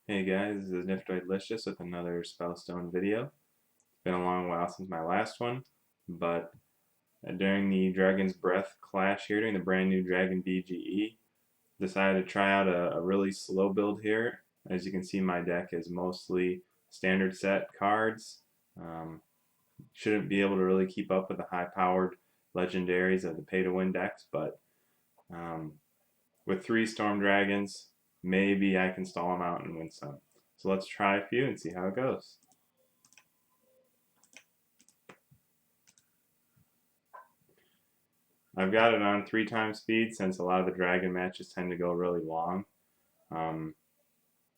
Hey guys, this is Niftoidlicious with another Spellstone video. It's been a long while since my last one, but during the Dragon's Breath clash here, during the brand new Dragon BGE, decided to try out a really slow build here. As you can see, my deck is mostly standard set cards. Um, shouldn't be able to really keep up with the high-powered legendaries of the pay-to-win decks, but um, with 3 Storm Dragons, maybe I can stall them out and win some. So let's try a few and see how it goes. I've got it on 3 times speed since a lot of the dragon matches tend to go really long. Um,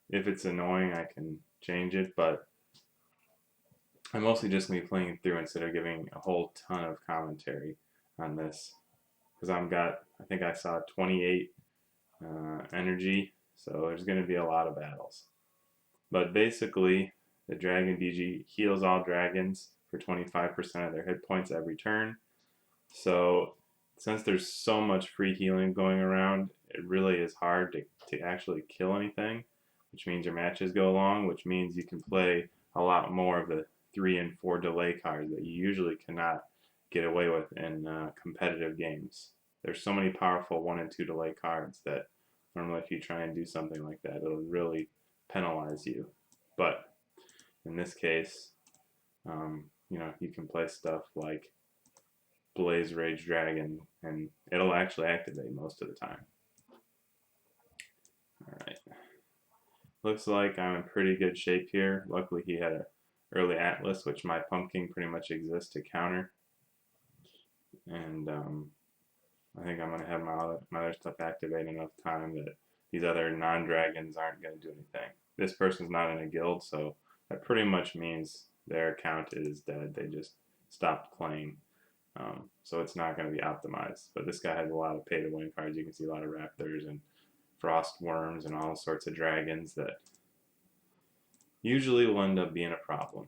if it's annoying, I can change it, but I'm mostly just going to be playing it through instead of giving a whole ton of commentary on this. Because I think I saw 28 energy, so there's going to be a lot of battles. But basically, the Dragon BG heals all dragons for 25% of their hit points every turn. So since there's so much free healing going around, it really is hard to actually kill anything, which means your matches go long, which means you can play a lot more of the 3 and 4 delay cards that you usually cannot get away with in competitive games. There's so many powerful 1 and 2 delay cards that normally if you try and do something like that, it'll really penalize you. But in this case, you can play stuff like Blaze Rage Dragon, and it'll actually activate most of the time. Alright. Looks like I'm in pretty good shape here. Luckily he had an early Atlas, which my Pumpkin pretty much exists to counter. And I think I'm going to have my other stuff activate enough time that these other non-dragons aren't going to do anything. This person's not in a guild, so that pretty much means their account is dead. They just stopped playing. So it's not going to be optimized. But this guy has a lot of pay-to-win cards. You can see a lot of Raptors and Frostwyrms and all sorts of dragons that usually will end up being a problem.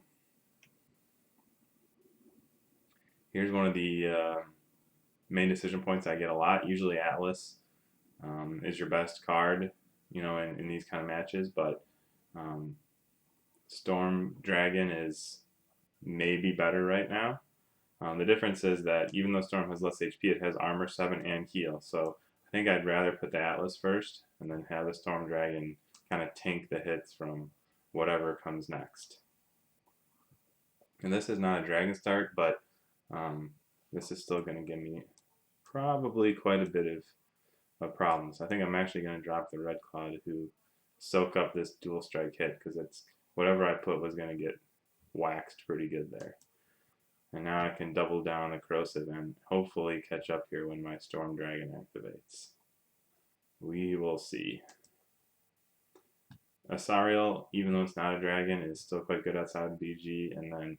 Here's one of the main decision points I get a lot. Usually Atlas is your best card, in these kind of matches, but Storm Dragon is maybe better right now. The difference is that even though Storm has less HP, it has Armor 7 and Heal. So I think I'd rather put the Atlas first and then have the Storm Dragon kind of tank the hits from whatever comes next. And this is not a Dragon start, but this is still going to give me probably quite a bit of problems. I think I'm actually going to drop the Red Claw to soak up this dual strike hit because it's whatever I put was going to get waxed pretty good there. And now I can double down the Corrosive and hopefully catch up here when my Storm Dragon activates. We will see. Asariel, even though it's not a dragon, is still quite good outside BG. And then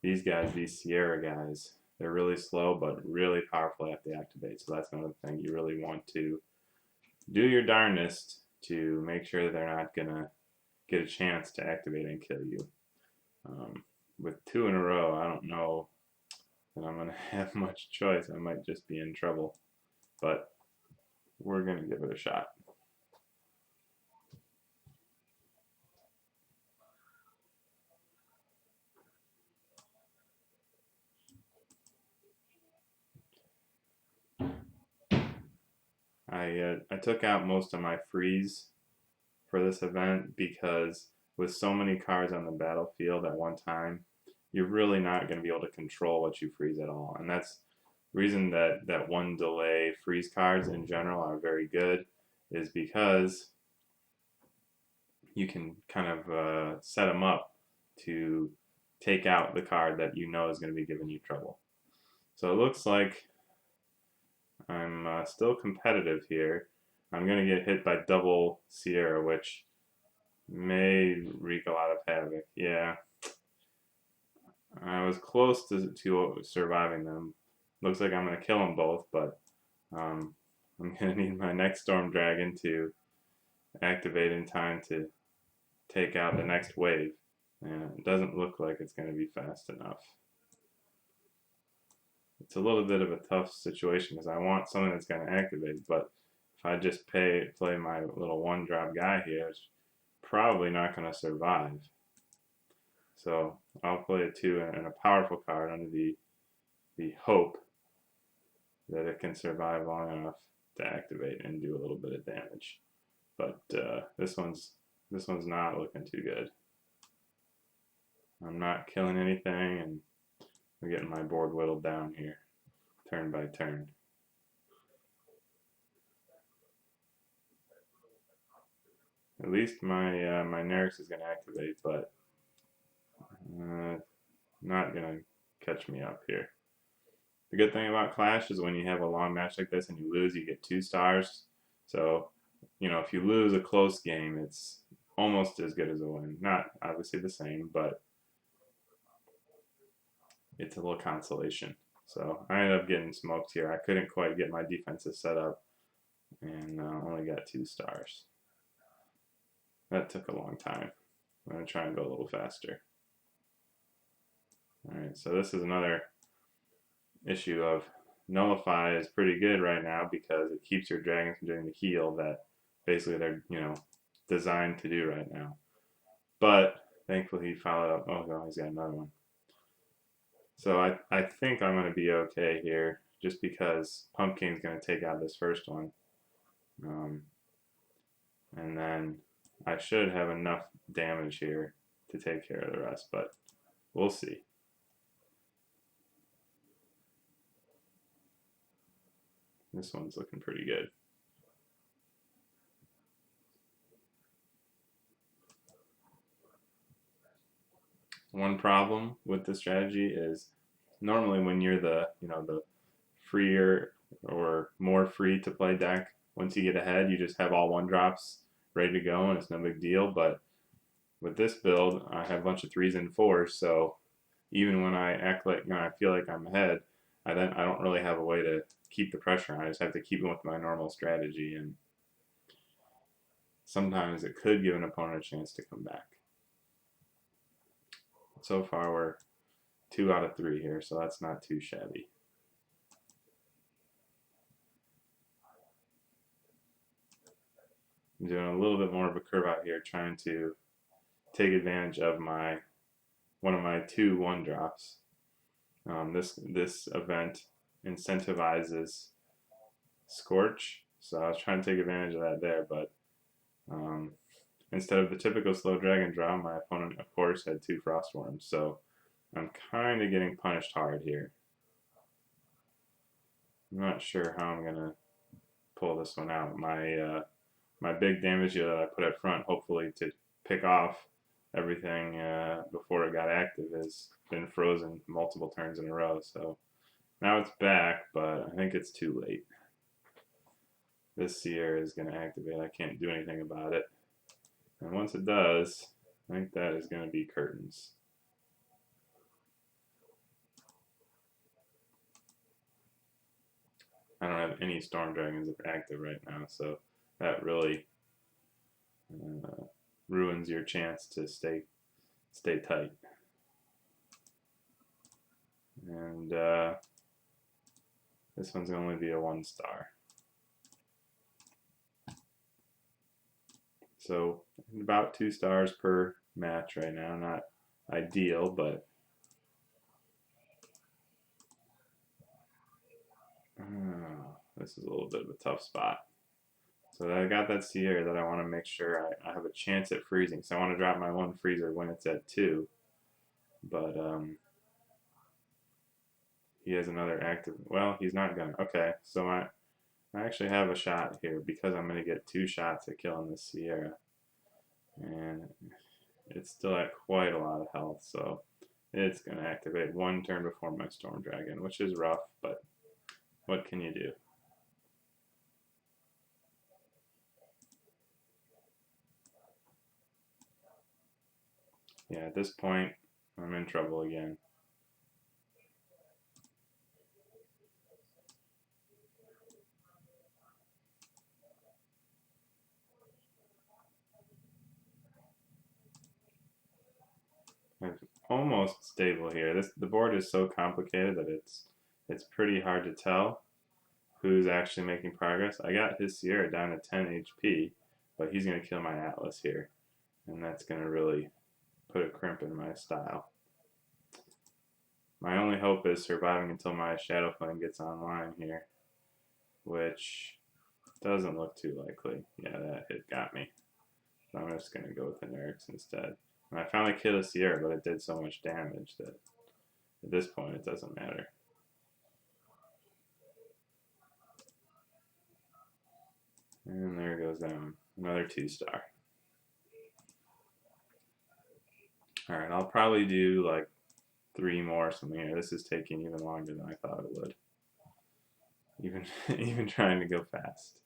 these guys, these Sierra guys, they're really slow but really powerful after they activate. So that's another thing you really want to do your darndest to make sure they're not going to get a chance to activate and kill you. With 2 in a row, I don't know that I'm going to have much choice. I might just be in trouble. But we're going to give it a shot. I took out most of my freeze for this event because with so many cards on the battlefield at one time, you're really not going to be able to control what you freeze at all. And that's the reason that 1 delay freeze cards in general are very good is because you can kind of set them up to take out the card that you know is going to be giving you trouble. So it looks like I'm still competitive here. I'm going to get hit by double Sierra, which may wreak a lot of havoc. Yeah, I was close to surviving them. Looks like I'm going to kill them both, but I'm going to need my next Storm Dragon to activate in time to take out the next wave. And it doesn't look like it's going to be fast enough. It's a little bit of a tough situation because I want something that's going to activate, but if I just play my little 1-drop guy here, it's probably not going to survive. So I'll play a 2 and a powerful card under the hope that it can survive long enough to activate and do a little bit of damage. But this one's not looking too good. I'm not killing anything, and I'm getting my board whittled down here, turn by turn. At least my my Nerix is going to activate, but not going to catch me up here. The good thing about Clash is when you have a long match like this and you lose, you get 2 stars. So, you know, if you lose a close game, it's almost as good as a win. Not obviously the same, but it's a little consolation. So I ended up getting smoked here. I couldn't quite get my defenses set up and only got 2 stars. That took a long time. I'm going to try and go a little faster. Alright, so this is another issue of Nullify is pretty good right now because it keeps your dragons from doing the heal that basically they're, you know, designed to do right now. But thankfully he followed up. Oh no, he's got another one. So I think I'm going to be okay here just because Pumpkin's going to take out this first one. And then I should have enough damage here to take care of the rest, but we'll see. This one's looking pretty good. One problem with this strategy is normally when you're the, you know, the freer or more free to play deck, once you get ahead, you just have all 1-drops ready to go and it's no big deal. But with this build, I have a bunch of 3s and 4s, so even when I act like, you know, I feel like I'm ahead, I don't really have a way to keep the pressure on. I just have to keep it with my normal strategy, and sometimes it could give an opponent a chance to come back. So far we're 2 out of 3 here, so that's not too shabby. I'm doing a little bit more of a curve out here, trying to take advantage of one of my 2 1-drops. This event incentivizes Scorch, so I was trying to take advantage of that there, but instead of the typical slow dragon draw, my opponent of course had 2 Frostwyrms, so I'm kind of getting punished hard here. I'm not sure how I'm gonna pull this one out. My big damage deal that I put up front, hopefully to pick off everything before it got active, has been frozen multiple turns in a row. So now it's back, but I think it's too late. This Sierra is going to activate. I can't do anything about it. And once it does, I think that is going to be curtains. I don't have any Storm Dragons active right now, so that really ruins your chance to stay tight. And this one's going to only be a 1-star. So about 2 stars per match right now. Not ideal, but this is a little bit of a tough spot. So I got that Sierra that I want to make sure I have a chance at freezing. So I want to drop my 1 freezer when it's at 2. But he has another active. Well, he's not gonna. Okay, so I actually have a shot here because I'm gonna get 2 shots at killing this Sierra, and it's still at quite a lot of health. So it's gonna activate 1 turn before my Storm Dragon, which is rough, but what can you do? Yeah, at this point, I'm in trouble again. I'm almost stable here. The board is so complicated that it's pretty hard to tell who's actually making progress. I got his Sierra down to 10 HP, but he's going to kill my Atlas here. and that's going to really put a crimp in my style. My only hope is surviving until my Shadow Flame gets online here, which doesn't look too likely. Yeah, that hit got me. So I'm just going to go with the Nyx instead. And I finally killed a Sierra, but it did so much damage that at this point it doesn't matter. And there goes down. Another 2-star. Alright, I'll probably do like 3 more or something here. This is taking even longer than I thought it would. Even trying to go fast.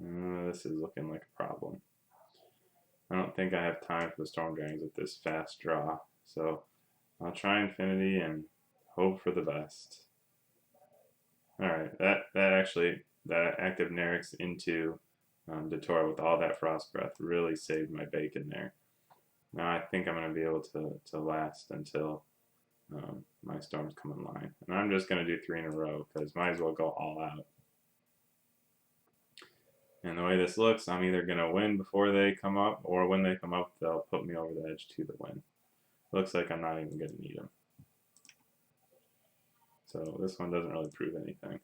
This is looking like a problem. I don't think I have time for the Storm Dragons with this fast draw. So I'll try Infinity and hope for the best. Alright, that active Nyx into Datora with all that Frost Breath really saved my bacon there. Now I think I'm going to be able to last until my storms come online. And I'm just going to do 3 in a row because might as well go all out. And the way this looks, I'm either going to win before they come up, or when they come up, they'll put me over the edge to the win. Looks like I'm not even going to need them. So this one doesn't really prove anything.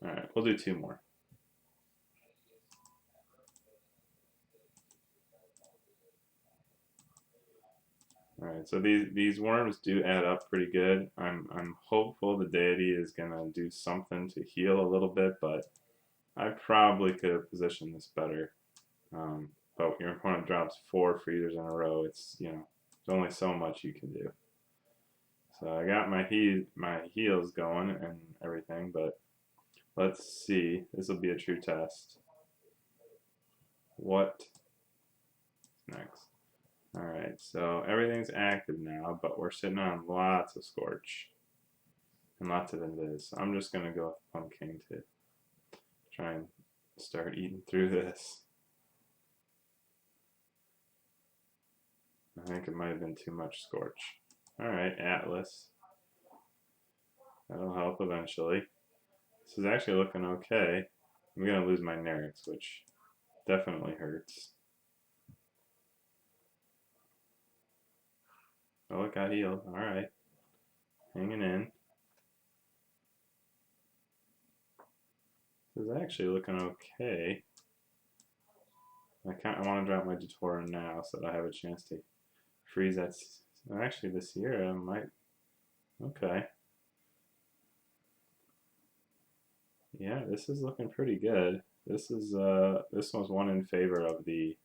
Alright, we'll do 2 more. Alright, so these worms do add up pretty good. I'm hopeful the deity is gonna do something to heal a little bit, but I probably could have positioned this better. But your opponent drops 4 freezers in a row. It's there's only so much you can do. So I got my heals going and everything, but let's see. This will be a true test. What next? Alright, so everything's active now, but we're sitting on lots of Scorch and lots of Invis. So I'm just going to go with the Pumpkin to try and start eating through this. I think it might have been too much Scorch. Alright, Atlas. That'll help eventually. This is actually looking okay. I'm going to lose my Nyx, which definitely hurts. Oh, it got healed. Alright. Hanging in. This is actually looking okay. I want to drop my Datora now so that I have a chance to freeze that. Actually, the Sierra might. Okay. Yeah, this is looking pretty good. This one's one in favor of the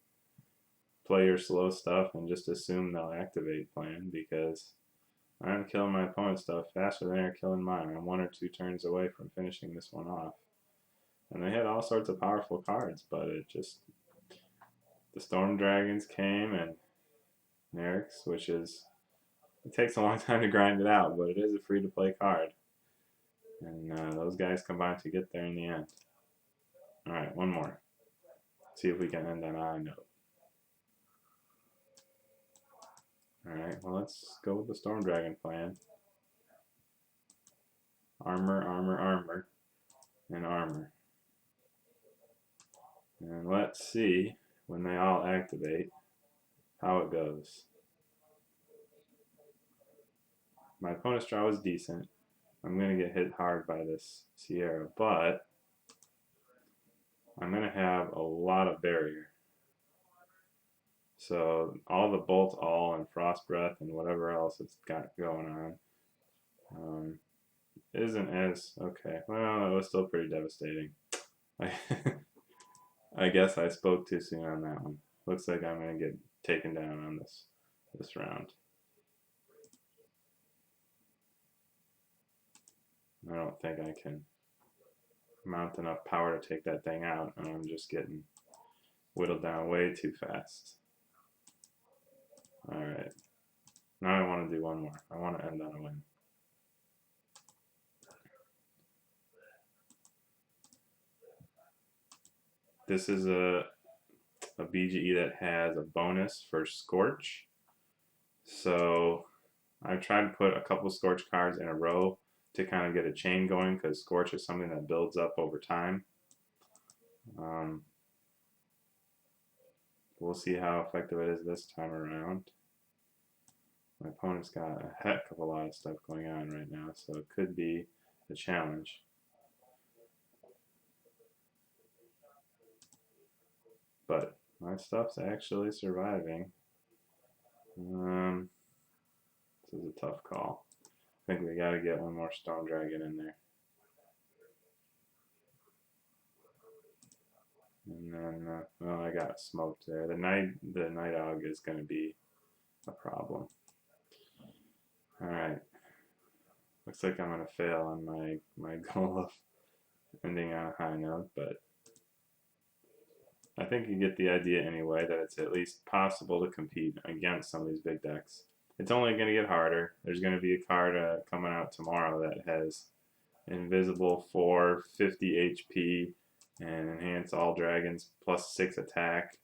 play your slow stuff and just assume they'll activate plan, because I'm killing my opponent's stuff faster than they're killing mine. I'm 1 or 2 turns away from finishing this one off. And they had all sorts of powerful cards, but the Storm Dragons came and Nyx, which is, it takes a long time to grind it out, but it is a free to play card. And those guys combined to get there in the end. Alright, 1 more. See if we can end on a high note. Alright, well, let's go with the Storm Dragon plan. Armor, armor, armor, and armor. And let's see, when they all activate, how it goes. My opponent's draw was decent. I'm going to get hit hard by this Sierra, but I'm going to have a lot of barrier. So all the Bolt All and Frost Breath and whatever else it's got going on isn't as okay. Well, it was still pretty devastating. I guess I spoke too soon on that one. Looks like I'm gonna get taken down on this round. I don't think I can mount enough power to take that thing out, and I'm just getting whittled down way too fast. Alright. Now I want to do 1 more. I want to end on a win. This is a BGE that has a bonus for Scorch. So I've tried to put a couple Scorch cards in a row to kind of get a chain going, because Scorch is something that builds up over time. We'll see how effective it is this time around. My opponent's got a heck of a lot of stuff going on right now, so it could be a challenge. But my stuff's actually surviving. This is a tough call. I think we gotta get one more Stone Dragon in there. And then, well, I got smoked there. The Night Aug is gonna be a problem. Alright. Looks like I'm gonna fail on my goal of ending on a high note, but I think you get the idea anyway, that it's at least possible to compete against some of these big decks. It's only going to get harder. There's going to be a card coming out tomorrow that has invisible for 50 HP and enhance all dragons plus 6 attack.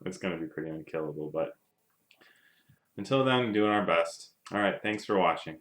It's going to be pretty unkillable, but until then, doing our best. Alright, thanks for watching.